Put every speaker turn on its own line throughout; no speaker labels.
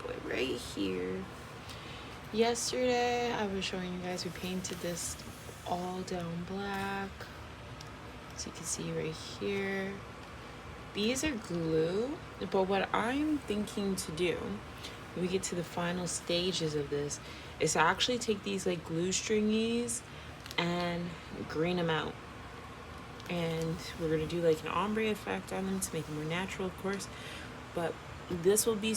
boy right here. Yesterday I was showing you guys we painted this all down black. So you can see right here. These are glue, but what I'm thinking to do when we get to the final stages of this is to actually take these like glue stringies and green them out. And we're gonna do like an ombre effect on them to make them more natural, of course. But this will be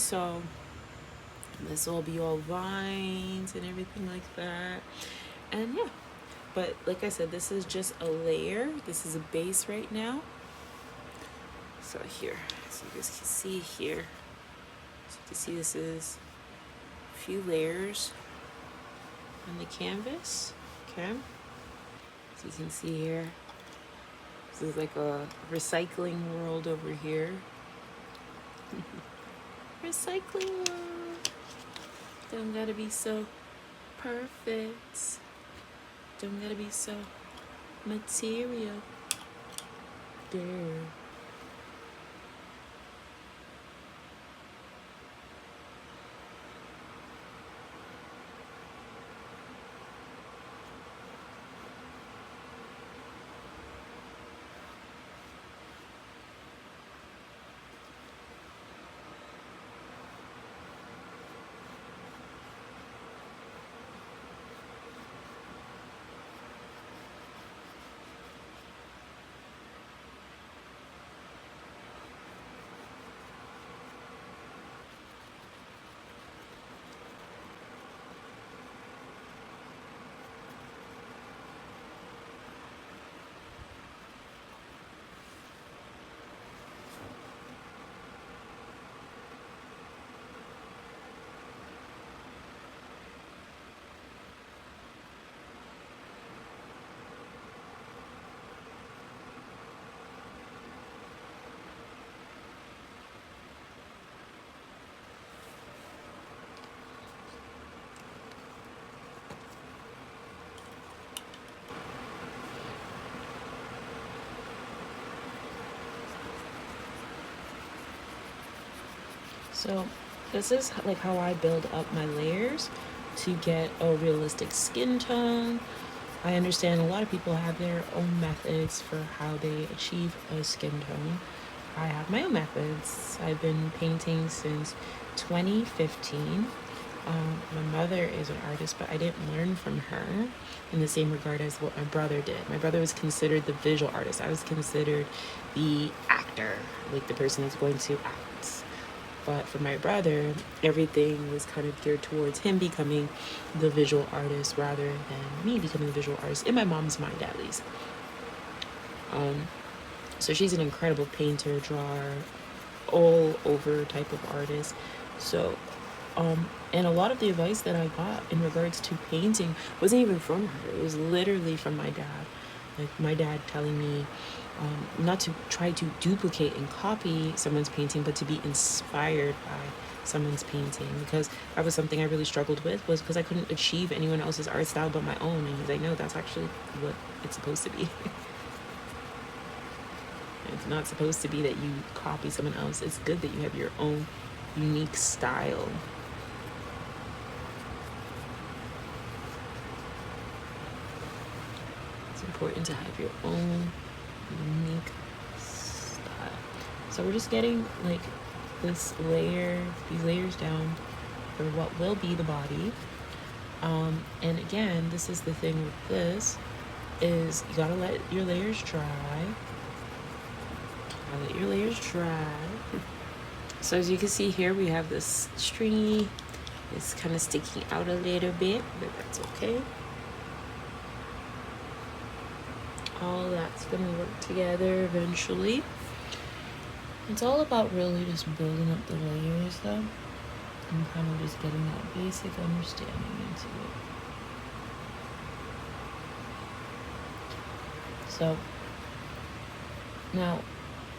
all vines and everything like that. And yeah, but like I said, this is just a layer. This is a base right now. So here, so you guys can see here. So you can see this is a few layers on the canvas. Okay. So you can see here. This is like a recycling world over here. Recycling world. Don't gotta be so perfect. Don't gotta be so material. There. So this is like how I build up my layers to get a realistic skin tone. I understand a lot of people have their own methods for how they achieve a skin tone. I have my own methods. I've been painting since 2015. My mother is an artist, but I didn't learn from her in the same regard as what my brother did. My brother was considered the visual artist. I was considered the actor, like the person that's going to act. But for my brother, everything was kind of geared towards him becoming the visual artist rather than me becoming the visual artist, in my mom's mind at least. So she's an incredible painter, drawer, all over type of artist. So, and a lot of the advice that I got in regards to painting wasn't even from her. It was literally from my dad. Like my dad telling me not to try to duplicate and copy someone's painting, but to be inspired by someone's painting, because that was something I really struggled with, was because I couldn't achieve anyone else's art style but my own. And he's like, no, that's actually what it's supposed to be. It's not supposed to be that you copy someone else. It's good that you have your own unique style. It's important to have your own unique style. So we're just getting like these layers down for what will be the body. And again, this is the thing with this, is you gotta let your layers dry. Let your layers dry. So as you can see here, we have this stringy. It's kind of sticking out a little bit, but that's okay. All that's gonna work together eventually. It's all about really just building up the layers though, and kind of just getting that basic understanding into it. So now,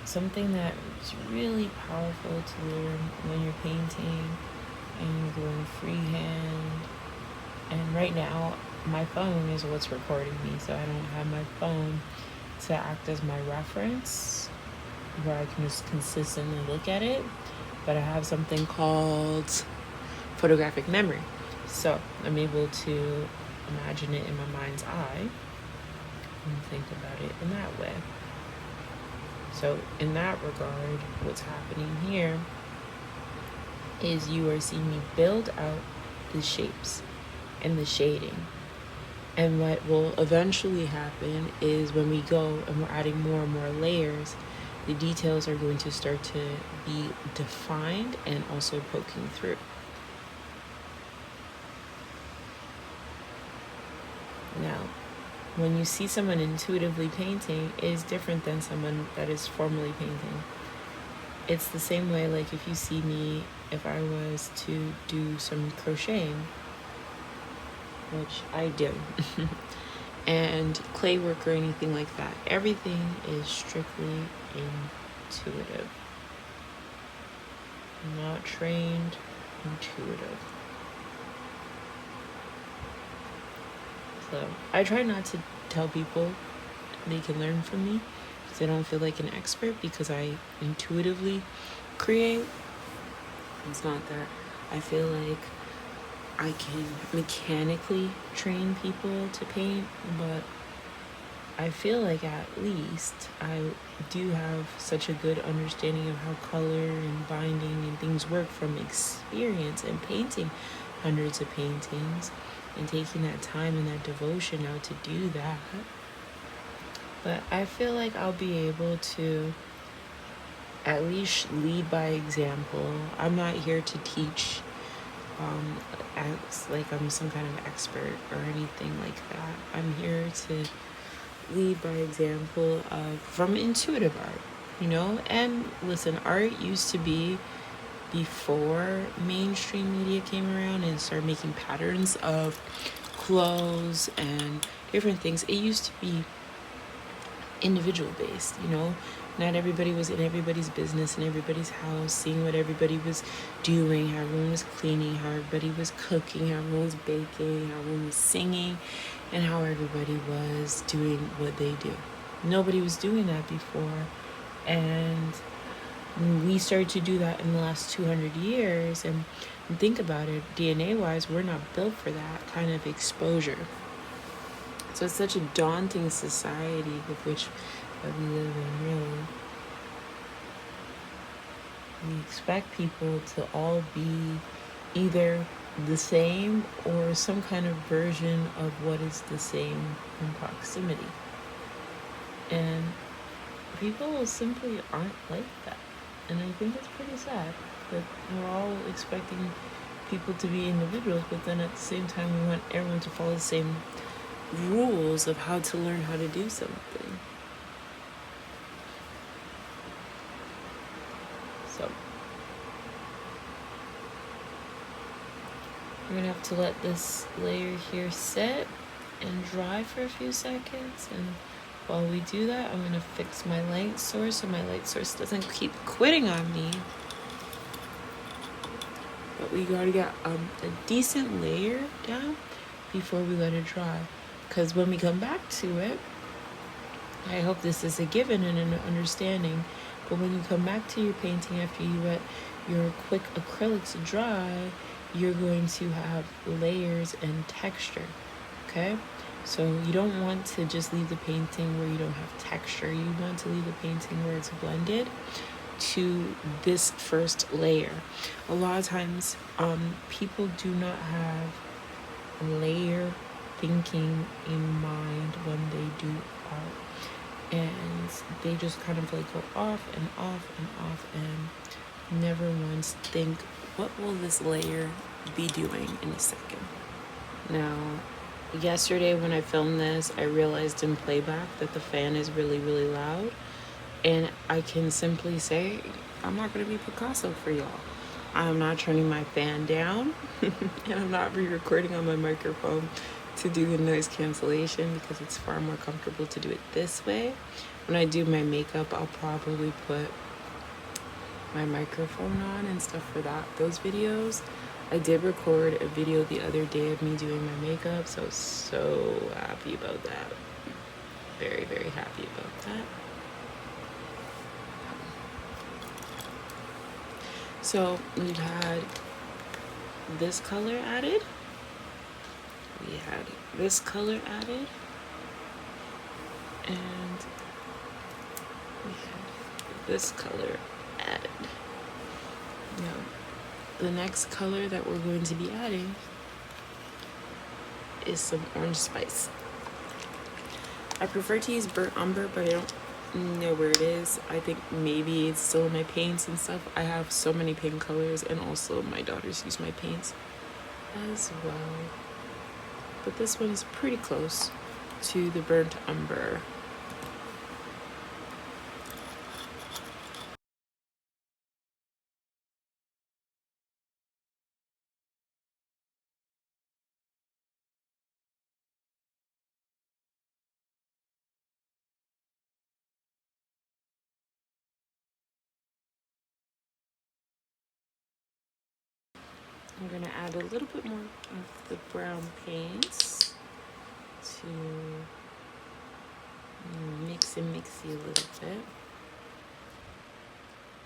something that's really powerful to learn when you're painting and you're going freehand, and right now my phone is what's recording me, so I don't have my phone to act as my reference where I can just consistently look at it, but I have something called photographic memory. So I'm able to imagine it in my mind's eye and think about it in that way. So in that regard, what's happening here is you are seeing me build out the shapes and the shading. And what will eventually happen is when we go and we're adding more and more layers, the details are going to start to be defined and also poking through. Now, when you see someone intuitively painting, it is different than someone that is formally painting. It's the same way, like if you see me, if I was to do some crocheting, which I do, and clay work or anything like that, everything is strictly intuitive. Not trained, intuitive. So I try not to tell people they can learn from me because I don't feel like an expert, because I intuitively create. It's not that I feel like I can mechanically train people to paint, but I feel like at least I do have such a good understanding of how color and binding and things work from experience and painting hundreds of paintings and taking that time and that devotion out to do that. But I feel like I'll be able to at least lead by example. I'm not here to teach as like I'm some kind of expert or anything like that. I'm here to lead by example from intuitive art, you know? And listen, art used to be, before mainstream media came around and started making patterns of clothes and different things, it used to be individual based, you know? Not everybody was in everybody's business, in everybody's house, seeing what everybody was doing, how everyone was cleaning, how everybody was cooking, how everyone was baking, how everyone was singing, and how everybody was doing what they do. Nobody was doing that before. And we started to do that in the last 200 years. And think about it, DNA-wise, we're not built for that kind of exposure. So it's such a daunting society with which we live in, really. We expect people to all be either the same or some kind of version of what is the same in proximity. And people simply aren't like that. And I think it's pretty sad that we're all expecting people to be individuals, but then at the same time we want everyone to follow the same rules of how to learn how to do something. So we're gonna have to let this layer here sit and dry for a few seconds, and while we do that, I'm gonna fix my light source so my light source doesn't keep quitting on me. But we gotta get a decent layer down before we let it dry, because when we come back to it, I hope this is a given and an understanding, but when you come back to your painting after you let your quick acrylics dry, you're going to have layers and texture, okay? So you don't want to just leave the painting where you don't have texture. You want to leave the painting where it's blended to this first layer. A lot of times people do not have layer thinking in mind when they do art, and they just kind of like go off and off and off and never once think, what will this layer be doing in a second? Now, yesterday when I filmed this, I realized in playback that the fan is really, really loud, and I can simply say, I'm not going to be Picasso for y'all. I'm not turning my fan down, and I'm not re-recording on my microphone to do the noise cancellation, because it's far more comfortable to do it this way. When I do my makeup, I'll probably put my microphone on and stuff for those videos. I did record a video the other day of me doing my makeup, so I was so happy about that. Very, very happy about that. So we've had this color added. We had this color added. And we have this color added. Now, the next color that we're going to be adding is some orange spice. I prefer to use burnt umber, but I don't know where it is. I think maybe it's still in my paints and stuff. I have so many paint colors, and also my daughters use my paints as well. But this one is pretty close to the burnt umber. I'm gonna add a little bit more of the brown paints to mix and mixy a little bit.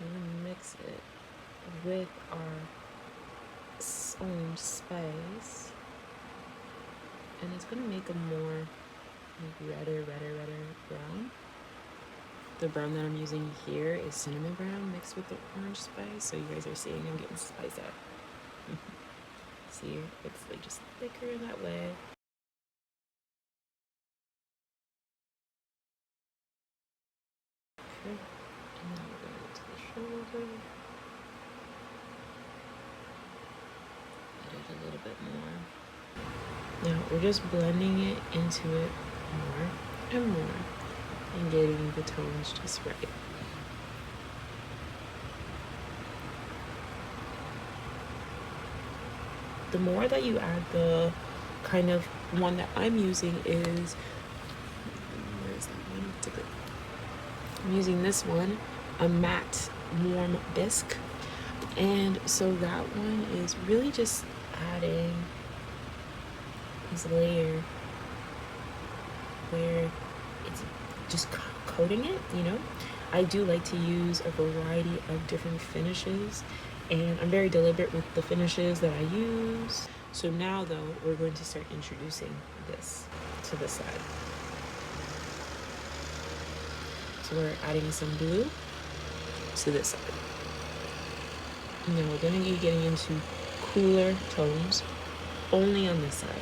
I'm gonna mix it with our orange spice, and it's gonna make a more redder brown. The brown that I'm using here is cinnamon brown mixed with the orange spice, so you guys are seeing I'm getting spice out. See, it's like just thicker in that way. Okay, and then we're going to the shoulder. Add it a little bit more. Now we're just blending it into it more and more and getting the tones just right. The more that you add, the kind of one that I'm using is, where is that one? I'm using this one, a matte warm bisque, and so that one is really just adding this layer where it's just coating it, you know. I do like to use a variety of different finishes, and I'm very deliberate with the finishes that I use. So now though, we're going to start introducing this to the side. So we're adding some blue to this side. Now we're going to be getting into cooler tones only on this side.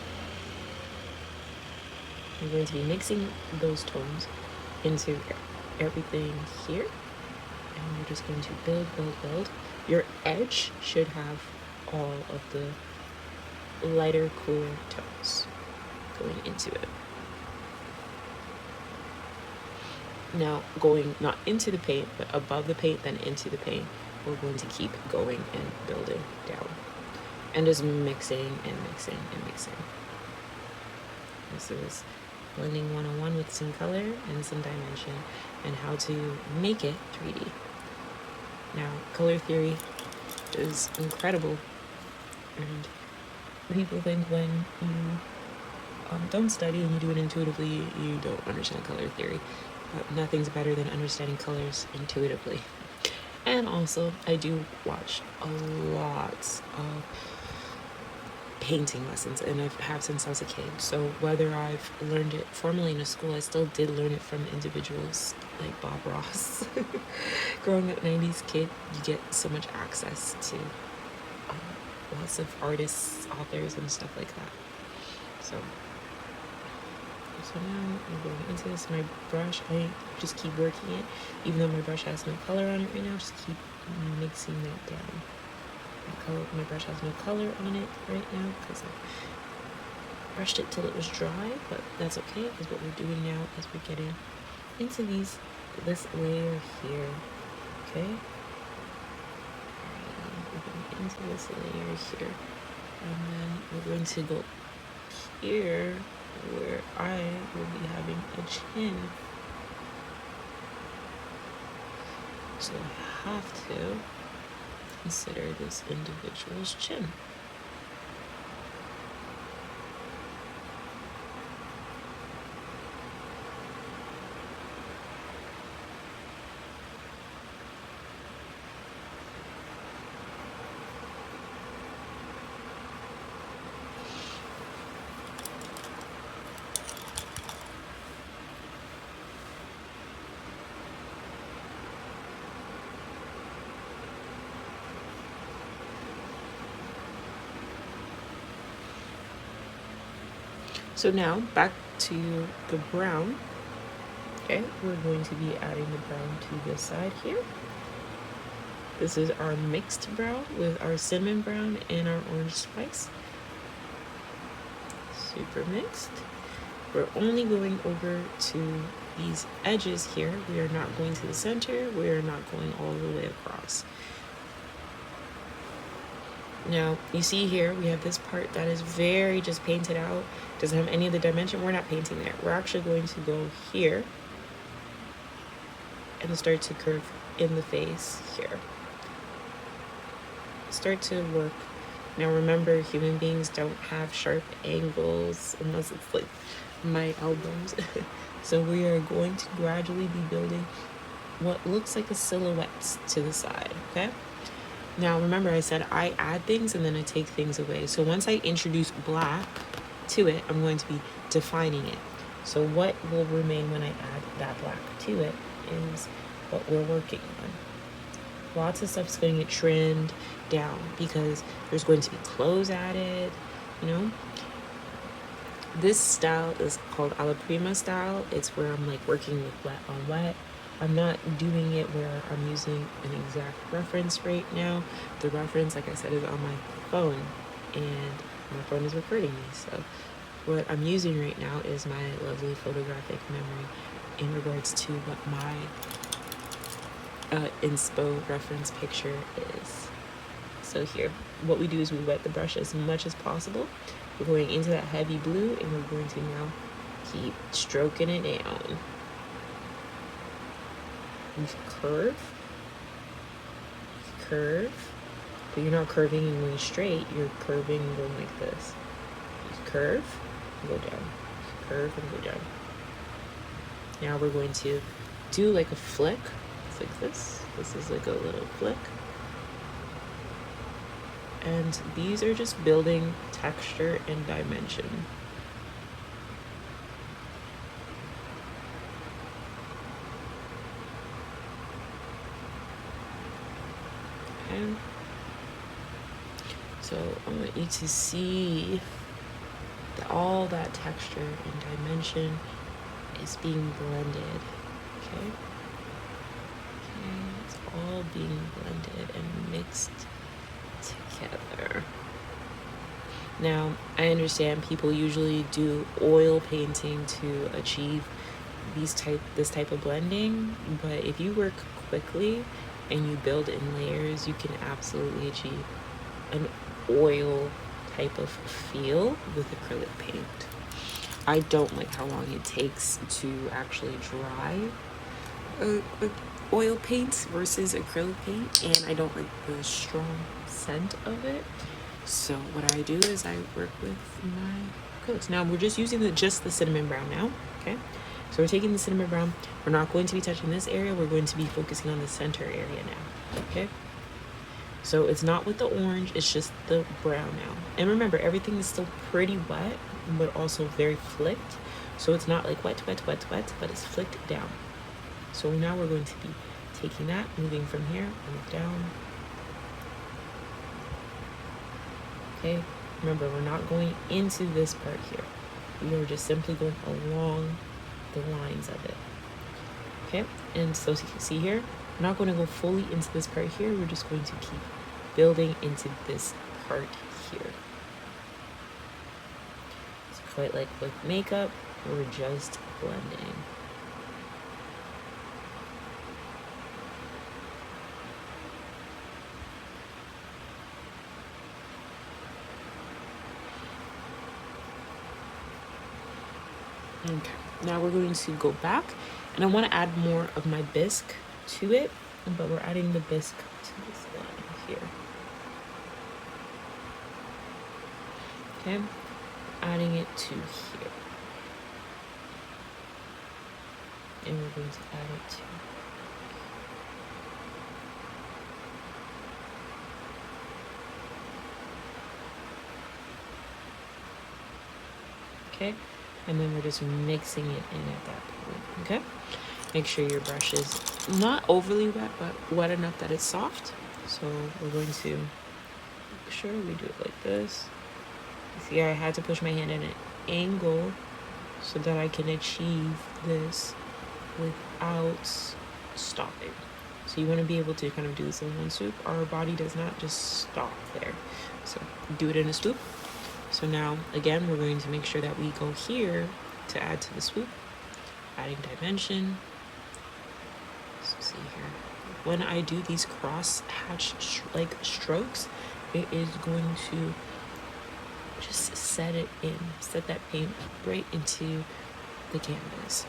We're going to be mixing those tones into everything here, and we're just going to build. Your edge should have all of the lighter, cooler tones going into it. Now, going not into the paint, but above the paint, then into the paint, we're going to keep going and building down. And just mixing and mixing and mixing. This is blending 101 with some color and some dimension, and how to make it 3D. Now, color theory is incredible, and people think when you don't study and you do it intuitively, you don't understand color theory. But nothing's better than understanding colors intuitively. And also, I do watch a lot of painting lessons, and I have since I was a kid. So whether I've learned it formally in a school, I still did learn it from individuals like Bob Ross. Growing up 90s kid, you get so much access to lots of artists, authors, and stuff like that. So now I'm going into this. My brush, I just keep working it, even though my brush has no color on it right now. Just keep mixing that down. My brush has no color on it right now because I brushed it till it was dry, but that's okay, because what we're doing now is we're getting into this layer here, okay? We're going into this layer here, and then we're going to go here where I will be having a chin. So I have to consider this individual's chin. So now back to the brown. Okay, we're going to be adding the brown to this side here. This is our mixed brown with our cinnamon brown and our orange spice. Super mixed. We're only going over to these edges here. We are not going to the center. We are not going all the way across. Now, you see here, we have this part that is very just painted out. Doesn't have any of the dimension. We're not painting there. We're actually going to go here and start to curve in the face here. Start to work. Now remember, human beings don't have sharp angles unless it's like my elbows. So we are going to gradually be building what looks like a silhouette to the side, okay? Now remember, I said I add things and then I take things away. So once I introduce black to it, I'm going to be defining it. So what will remain when I add that black to it is what we're working on. Lots of stuff's going to get trimmed down because there's going to be clothes added, you know. This style is called a la prima style. It's where I'm like working with wet on wet. I'm not doing it where I'm using an exact reference right now. The reference, like I said, is on my phone and my phone is recording me. So what I'm using right now is my lovely photographic memory in regards to what my inspo reference picture is. So here, what we do is we wet the brush as much as possible. We're going into that heavy blue and we're going to now keep stroking it down. You curve, but you're not curving and going straight, you're curving and going like this. You curve and go down, curve and go down. Now we're going to do like a flick. It's like this. This is like a little flick. And these are just building texture and dimension. Okay. So I want you to see that all that texture and dimension is being blended. Okay. It's all being blended and mixed together. Now, I understand people usually do oil painting to achieve this type of blending, but if you work quickly and you build in layers, you can absolutely achieve an oil type of feel with acrylic paint. I don't like how long it takes to actually dry oil paints versus acrylic paint, and I don't like the strong scent of it. So what I do is I work with my acrylics. Now we're just using just the cinnamon brown now, okay? So we're taking the cinnamon brown. We're not going to be touching this area. We're going to be focusing on the center area now, okay? So it's not with the orange, it's just the brown now. And remember, everything is still pretty wet, but also very flicked. So it's not like wet, wet, wet, wet, but it's flicked down. So now we're going to be taking that, moving from here, move down. Okay, remember, we're not going into this part here. We are just simply going along the lines of it. Okay, and so you can see here, we're not going to go fully into this part here. We're just going to keep building into this part here. It's quite like with makeup, we're just blending. Okay, now we're going to go back and I want to add more of my bisque to it, but we're adding the bisque to this line here. Okay, adding it to here. And we're going to add it to okay, and then we're just mixing it in at that point. Okay, make sure your brush is not overly wet, but wet enough that it's soft. So we're going to make sure we do it like this. See, I had to push my hand in it angle so that I can achieve this without stopping. So you want to be able to kind of do this in one swoop. Our body does not just stop there. So do it in a swoop. So now, again, we're going to make sure that we go here to add to the swoop, adding dimension. So see here, when I do these cross hatch like strokes, it is going to just set that paint right into the canvas.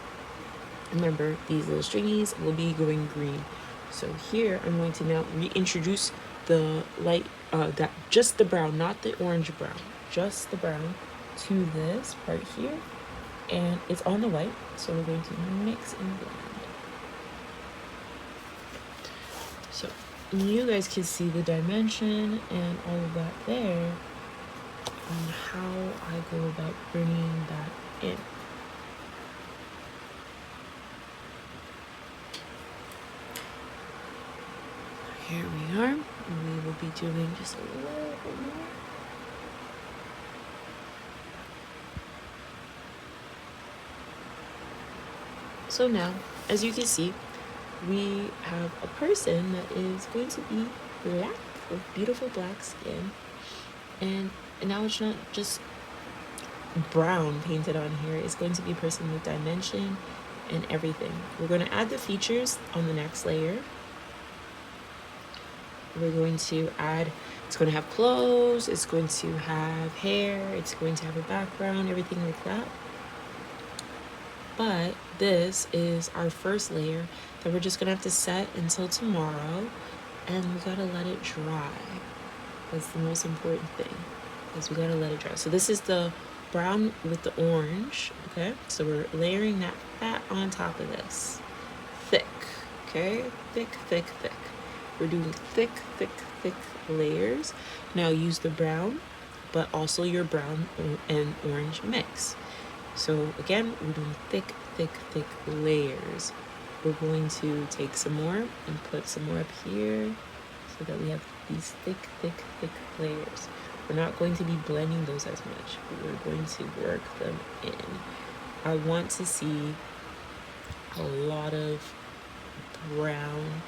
Remember, these little stringies will be going green. So here I'm going to now reintroduce the light, just the brown, not the orange brown, just the brown to this part here. And it's on the white, so we're going to mix and blend. So you guys can see the dimension and all of that there, and how I go about bringing that in. Here we are. We will be doing just a little bit more. So now, as you can see, we have a person that is going to be black, with beautiful black skin. And now it's not just brown painted on here. It's going to be a person with dimension and everything. We're going to add the features on the next layer. We're going to add, it's going to have clothes, it's going to have hair, it's going to have a background, everything like that. But this is our first layer that we're just going to have to set until tomorrow, and we got to let it dry. That's the most important thing, is we got to let it dry. So this is the brown with the orange, okay? So we're layering that fat on top of this. Thick, okay? Thick, thick, thick. We're doing thick, thick, thick layers. Now use the brown, but also your brown and orange mix. So again, we're doing thick, thick, thick layers. We're going to take some more and put some more up here so that we have these thick, thick, thick layers. We're not going to be blending those as much. We're going to work them in. I want to see a lot of brown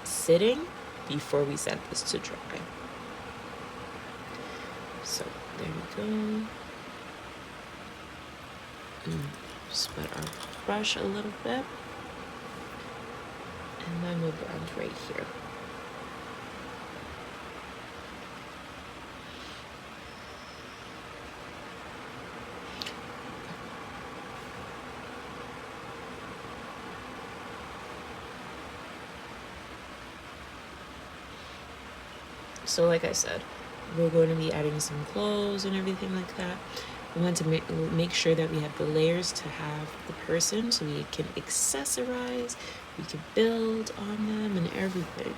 sitting before we set this to dry. So there we go. Just wet our brush a little bit, and then we'll blend right here. So like I said, we're going to be adding some clothes and everything like that. We want to make sure that we have the layers to have the person, so we can accessorize, we can build on them and everything.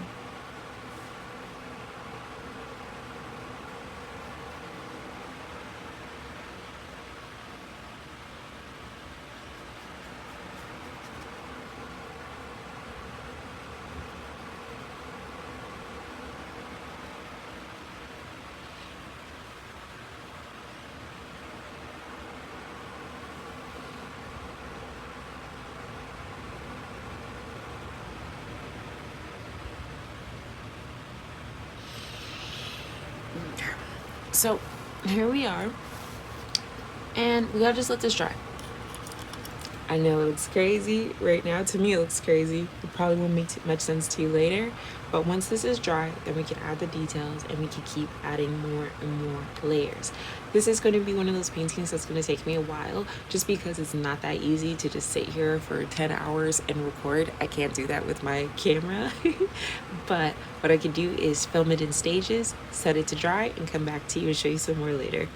So here we are, and we gotta just let this dry. I know it looks crazy right now. To me, it looks crazy. It probably won't make much sense to you later, but once this is dry, then we can add the details and we can keep adding more and more layers. This is going to be one of those paintings that's going to take me a while, just because it's not that easy to just sit here for 10 hours and record. I can't do that with my camera. But what I can do is film it in stages, set it to dry, and come back to you and show you some more later.